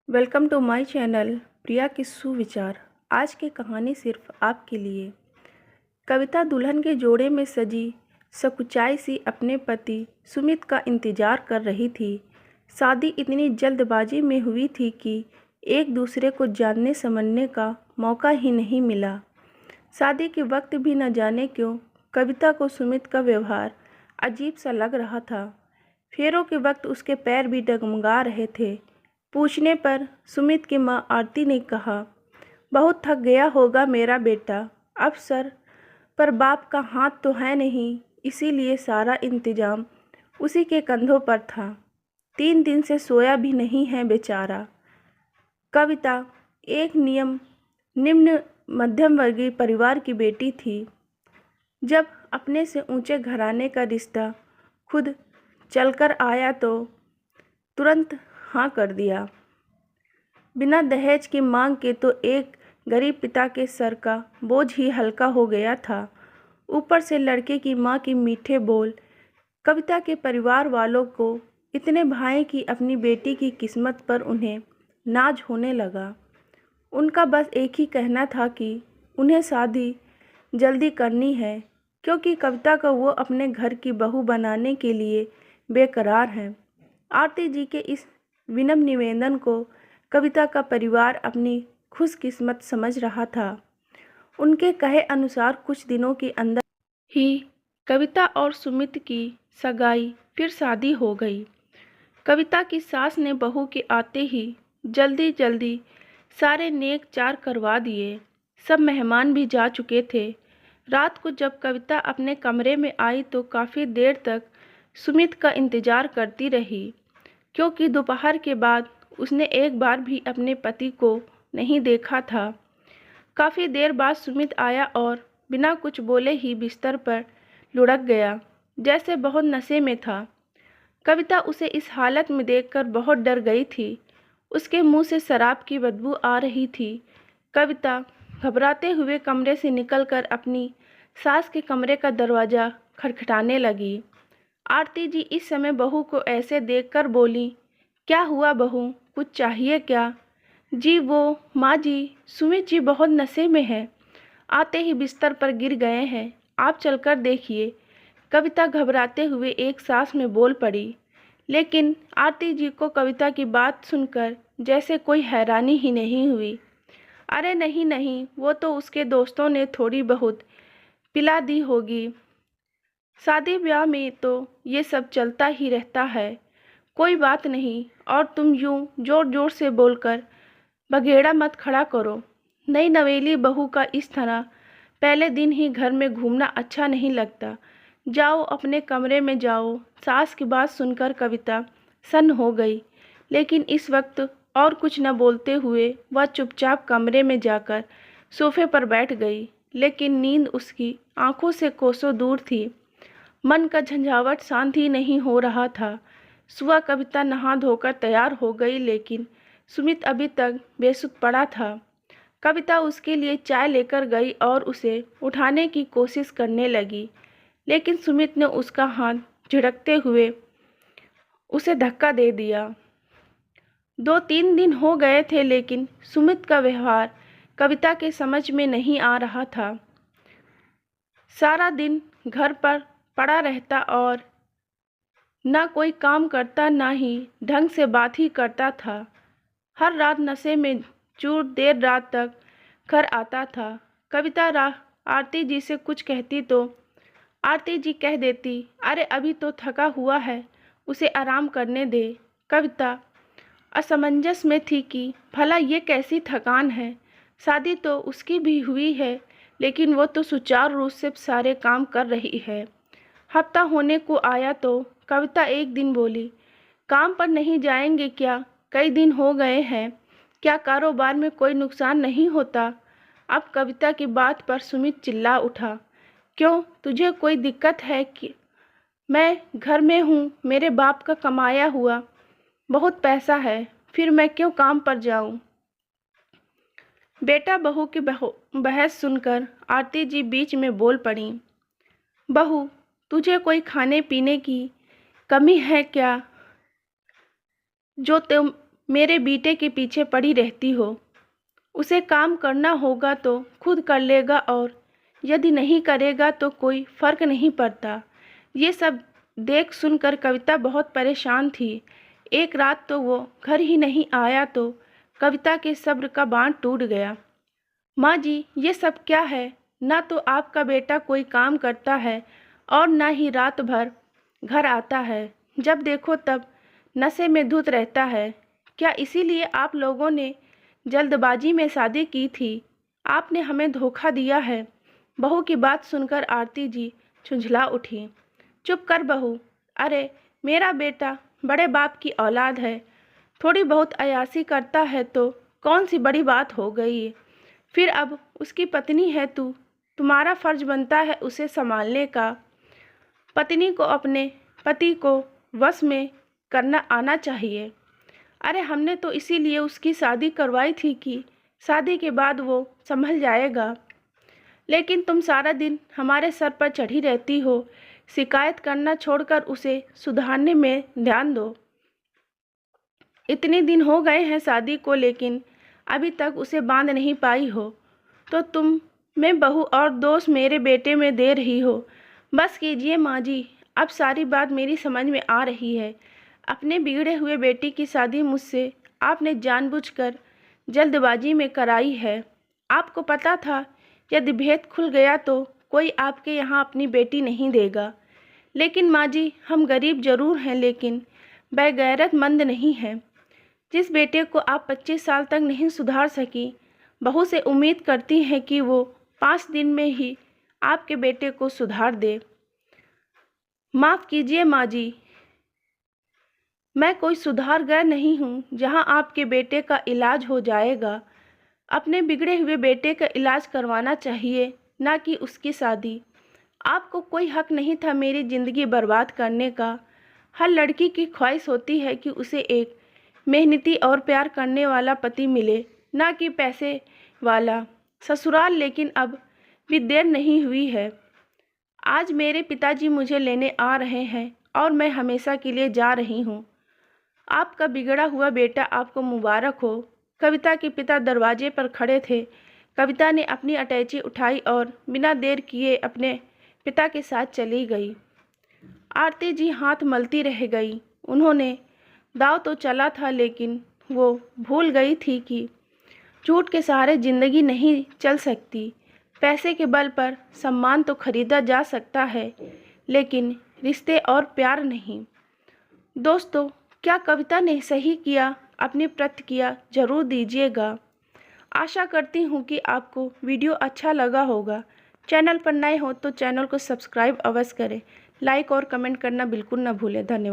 Welcome to my channel प्रिया के सुविचार। आज की कहानी सिर्फ आपके लिए। कविता दुल्हन के जोड़े में सजी सकुचाई सी अपने पति सुमित का इंतजार कर रही थी। शादी इतनी जल्दबाजी में हुई थी कि एक दूसरे को जानने समझने का मौका ही नहीं मिला। शादी के वक्त भी न जाने क्यों कविता को सुमित का व्यवहार अजीब सा लग रहा था। फेरों के वक्त उसके पैर भी डगमगा रहे थे। पूछने पर सुमित की मां आरती ने कहा, बहुत थक गया होगा मेरा बेटा। अब सर पर बाप का हाथ तो है नहीं, इसीलिए सारा इंतजाम उसी के कंधों पर था। 3 दिन से सोया भी नहीं है बेचारा। कविता एक निम्न मध्यम वर्गीय परिवार की बेटी थी। जब अपने से ऊंचे घराने का रिश्ता खुद चलकर आया तो तुरंत हाँ कर दिया। बिना दहेज की मांग के तो एक गरीब पिता के सर का बोझ ही हल्का हो गया था। ऊपर से लड़के की मां के मीठे बोल कविता के परिवार वालों को इतने भाए कि अपनी बेटी की किस्मत पर उन्हें नाज होने लगा। उनका बस एक ही कहना था कि उन्हें शादी जल्दी करनी है, क्योंकि कविता को वो अपने घर की बहू बनाने के लिए बेकरार हैं। आरती जी के इस विनम्र निवेदन को कविता का परिवार अपनी खुशकिस्मत समझ रहा था। उनके कहे अनुसार कुछ दिनों के अंदर ही कविता और सुमित की सगाई फिर शादी हो गई। कविता की सास ने बहू के आते ही जल्दी जल्दी सारे नेक चार करवा दिए। सब मेहमान भी जा चुके थे। रात को जब कविता अपने कमरे में आई तो काफ़ी देर तक सुमित का इंतज़ार करती रही, क्योंकि दोपहर के बाद उसने एक बार भी अपने पति को नहीं देखा था। काफ़ी देर बाद सुमित आया और बिना कुछ बोले ही बिस्तर पर लुढ़क गया, जैसे बहुत नशे में था। कविता उसे इस हालत में देखकर बहुत डर गई थी। उसके मुंह से शराब की बदबू आ रही थी। कविता घबराते हुए कमरे से निकलकर अपनी सास के कमरे का दरवाज़ा खटखटाने लगी। आरती जी इस समय बहू को ऐसे देखकर बोली, क्या हुआ बहू, कुछ चाहिए क्या? जी वो माँ जी, सुमित जी बहुत नशे में है, आते ही बिस्तर पर गिर गए हैं, आप चलकर देखिए। कविता घबराते हुए एक सांस में बोल पड़ी, लेकिन आरती जी को कविता की बात सुनकर जैसे कोई हैरानी ही नहीं हुई। अरे नहीं नहीं, वो तो उसके दोस्तों ने थोड़ी बहुत पिला दी होगी। शादी ब्याह में तो ये सब चलता ही रहता है, कोई बात नहीं। और तुम यूं जोर जोर से बोलकर बघेड़ा मत खड़ा करो। नई नवेली बहू का इस तरह पहले दिन ही घर में घूमना अच्छा नहीं लगता। जाओ अपने कमरे में जाओ। सास की बात सुनकर कविता सन्न हो गई, लेकिन इस वक्त और कुछ न बोलते हुए वह चुपचाप कमरे में जाकर सोफे पर बैठ गई। लेकिन नींद उसकी आंखों से कोसों दूर थी। मन का झंझावात शांत ही नहीं हो रहा था। सुबह कविता नहा धोकर तैयार हो गई, लेकिन सुमित अभी तक बेसुध पड़ा था। कविता उसके लिए चाय लेकर गई और उसे उठाने की कोशिश करने लगी, लेकिन सुमित ने उसका हाथ झिड़कते हुए उसे धक्का दे दिया। 2-3 दिन हो गए थे, लेकिन सुमित का व्यवहार कविता के समझ में नहीं आ रहा था। सारा दिन घर पर पड़ा रहता और ना कोई काम करता, ना ही ढंग से बात ही करता था। हर रात नशे में चूर देर रात तक घर आता था। कविता आरती जी से कुछ कहती तो आरती जी कह देती, अरे अभी तो थका हुआ है, उसे आराम करने दे। कविता असमंजस में थी कि भला ये कैसी थकान है। शादी तो उसकी भी हुई है, लेकिन वो तो सुचारू रूप से सारे काम कर रही है। हफ्ता होने को आया तो कविता एक दिन बोली, काम पर नहीं जाएंगे क्या? कई दिन हो गए हैं, क्या कारोबार में कोई नुकसान नहीं होता? अब कविता की बात पर सुमित चिल्ला उठा, क्यों, तुझे कोई दिक्कत है कि मैं घर में हूँ, मेरे बाप का कमाया हुआ बहुत पैसा है, फिर मैं क्यों काम पर जाऊँ? बेटा बहू की बहस सुनकर आरती जी बीच में बोल पड़ी, बहू तुझे कोई खाने पीने की कमी है क्या, जो मेरे बेटे के पीछे पड़ी रहती हो। उसे काम करना होगा तो खुद कर लेगा और यदि नहीं करेगा तो कोई फ़र्क नहीं पड़ता। ये सब देख सुनकर कविता बहुत परेशान थी। एक रात तो वो घर ही नहीं आया तो कविता के सब्र का बांध टूट गया। माँ जी, ये सब क्या है? ना तो आपका बेटा कोई काम करता है और ना ही रात भर घर आता है। जब देखो तब नशे में धुत रहता है। क्या इसीलिए आप लोगों ने जल्दबाजी में शादी की थी? आपने हमें धोखा दिया है। बहू की बात सुनकर आरती जी झुंझला उठी। चुप कर बहू। अरे मेरा बेटा बड़े बाप की औलाद है। थोड़ी बहुत अय्याशी करता है तो कौन सी बड़ी बात हो गई? फिर अब उसकी पत्नी है तू, तुम्हारा फर्ज बनता है उसे संभालने का। पत्नी को अपने पति को वश में करना आना चाहिए। अरे हमने तो इसीलिए उसकी शादी करवाई थी कि शादी के बाद वो संभल जाएगा। लेकिन तुम सारा दिन हमारे सर पर चढ़ी रहती हो। शिकायत करना छोड़कर उसे सुधारने में ध्यान दो। इतने दिन हो गए हैं शादी को लेकिन अभी तक उसे बांध नहीं पाई हो तो तुम में बहू और दोष मेरे बेटे में दे रही हो। बस कीजिए माँ जी, अब सारी बात मेरी समझ में आ रही है। अपने बिगड़े हुए बेटी की शादी मुझसे आपने जानबूझकर जल्दबाजी में कराई है। आपको पता था यदि भेद खुल गया तो कोई आपके यहाँ अपनी बेटी नहीं देगा। लेकिन माँ जी, हम गरीब जरूर हैं लेकिन बेगैरतमंद नहीं हैं। जिस बेटे को आप 25 साल तक नहीं सुधार सकी, बहू से उम्मीद करती हैं कि वो 5 दिन में ही आपके बेटे को सुधार दे। माफ़ कीजिए माँ जी, मैं कोई सुधारगर नहीं हूँ जहाँ आपके बेटे का इलाज हो जाएगा। अपने बिगड़े हुए बेटे का इलाज करवाना चाहिए, ना कि उसकी शादी। आपको कोई हक नहीं था मेरी ज़िंदगी बर्बाद करने का। हर लड़की की ख्वाहिश होती है कि उसे एक मेहनती और प्यार करने वाला पति मिले, ना कि पैसे वाला ससुराल। लेकिन अब भी देर नहीं हुई है। आज मेरे पिताजी मुझे लेने आ रहे हैं और मैं हमेशा के लिए जा रही हूँ। आपका बिगड़ा हुआ बेटा आपको मुबारक हो। कविता के पिता दरवाजे पर खड़े थे। कविता ने अपनी अटैची उठाई और बिना देर किए अपने पिता के साथ चली गई। आरती जी हाथ मलती रह गई। उन्होंने दाव तो चला था लेकिन वो भूल गई थी कि झूठ के सहारे ज़िंदगी नहीं चल सकती। पैसे के बल पर सम्मान तो खरीदा जा सकता है लेकिन रिश्ते और प्यार नहीं। दोस्तों, क्या कविता ने सही किया? अपनी प्रतिक्रिया ज़रूर दीजिएगा। आशा करती हूँ कि आपको वीडियो अच्छा लगा होगा। चैनल पर नए हो तो चैनल को सब्सक्राइब अवश्य करें। लाइक और कमेंट करना बिल्कुल न भूलें। धन्यवाद।